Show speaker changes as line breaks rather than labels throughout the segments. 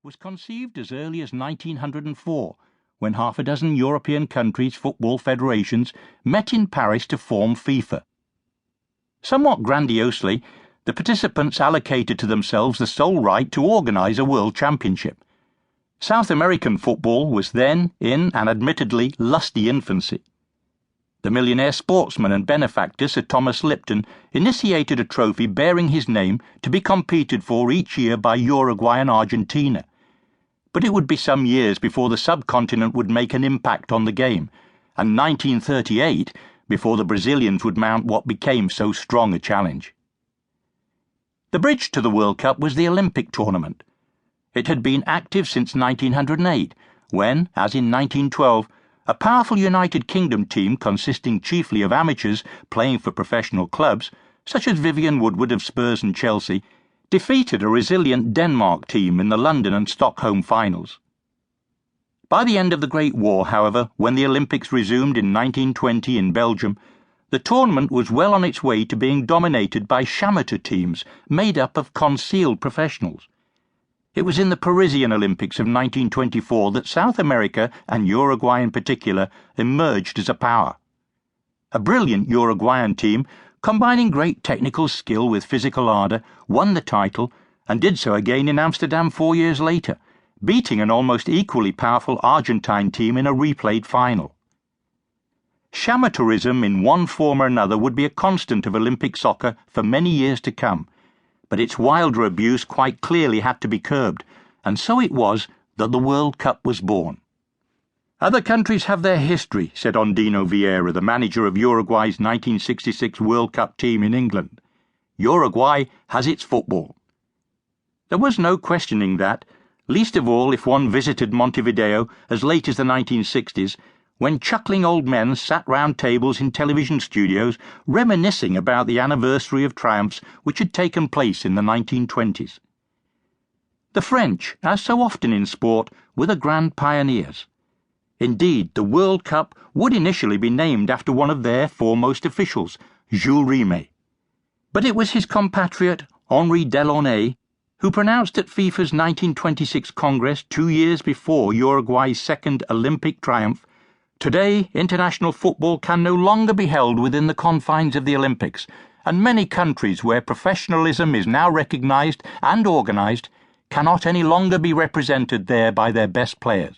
was conceived as early as 1904, when half a dozen European countries' football federations met in Paris to form FIFA. Somewhat grandiosely, the participants allocated to themselves the sole right to organise a world championship. South American football was then in an admittedly lusty infancy. The millionaire sportsman and benefactor Sir Thomas Lipton initiated a trophy bearing his name to be competed for each year by Uruguay and Argentina. But it would be some years before the subcontinent would make an impact on the game, and 1938 before the Brazilians would mount what became so strong a challenge. The bridge to the World Cup was the Olympic tournament. It had been active since 1908, when, as in 1912, a powerful United Kingdom team consisting chiefly of amateurs playing for professional clubs, such as Vivian Woodward of Spurs and Chelsea, defeated a resilient Denmark team in the London and Stockholm finals. By the end of the Great War, however, when the Olympics resumed in 1920 in Belgium, the tournament was well on its way to being dominated by amateur teams made up of concealed professionals. It was in the Parisian Olympics of 1924 that South America, and Uruguay in particular, emerged as a power. A brilliant Uruguayan team, combining great technical skill with physical ardour, won the title and did so again in Amsterdam 4 years later, beating an almost equally powerful Argentine team in a replayed final. Amateurism in one form or another would be a constant of Olympic soccer for many years to come, but its wilder abuse quite clearly had to be curbed, and so it was that the World Cup was born. Other countries have their history, said Ondino Vieira, the manager of Uruguay's 1966 World Cup team in England. Uruguay has its football. There was no questioning that, least of all if one visited Montevideo as late as the 1960s, when chuckling old men sat round tables in television studios reminiscing about the anniversary of triumphs which had taken place in the 1920s. The French, as so often in sport, were the grand pioneers. Indeed, the World Cup would initially be named after one of their foremost officials, Jules Rimet. But it was his compatriot, Henri Delaunay, who pronounced at FIFA's 1926 Congress 2 years before Uruguay's second Olympic triumph, "Today, international football can no longer be held within the confines of the Olympics, and many countries where professionalism is now recognised and organised cannot any longer be represented there by their best players."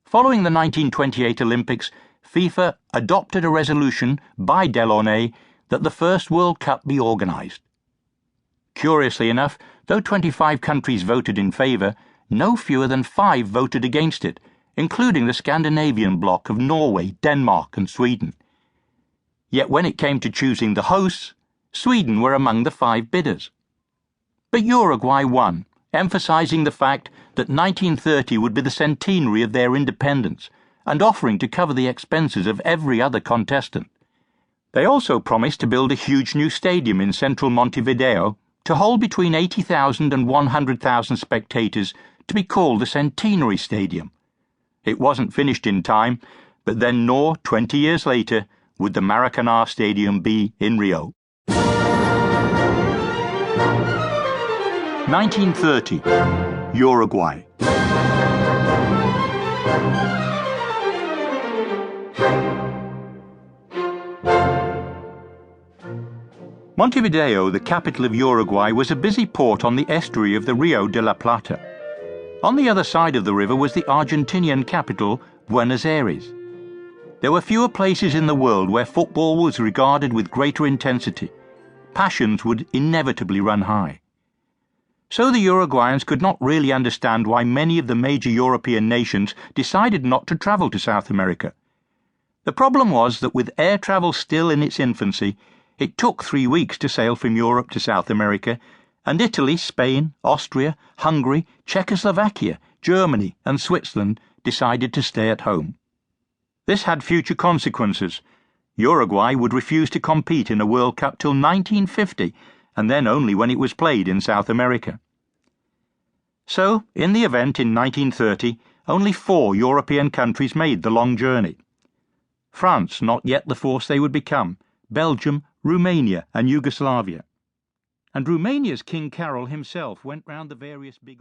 Following the 1928 Olympics, FIFA adopted a resolution by Delaunay that the first World Cup be organised. Curiously enough, though 25 countries voted in favour, no fewer than 5 voted against it, including the Scandinavian bloc of Norway, Denmark and Sweden. Yet when it came to choosing the hosts, Sweden were among the 5 bidders. But Uruguay won, emphasising the fact that 1930 would be the centenary of their independence, and offering to cover the expenses of every other contestant. They also promised to build a huge new stadium in central Montevideo to hold between 80,000 and 100,000 spectators, to be called the Centenary Stadium. It wasn't finished in time, but then nor, 20 years later, would the Maracanã Stadium be in Rio. 1930. Uruguay. Montevideo, the capital of Uruguay, was a busy port on the estuary of the Rio de la Plata. On the other side of the river was the Argentinian capital, Buenos Aires. There were fewer places in the world where football was regarded with greater intensity. Passions would inevitably run high. So the Uruguayans could not really understand why many of the major European nations decided not to travel to South America. The problem was that with air travel still in its infancy, it took 3 weeks to sail from Europe to South America, and Italy, Spain, Austria, Hungary, Czechoslovakia, Germany and Switzerland decided to stay at home. This had future consequences. Uruguay would refuse to compete in a World Cup till 1950, and then only when it was played in South America. So, in the event in 1930, only 4 European countries made the long journey. France, not yet the force they would become, Belgium, Romania and Yugoslavia. And Romania's King Carol himself went round the various big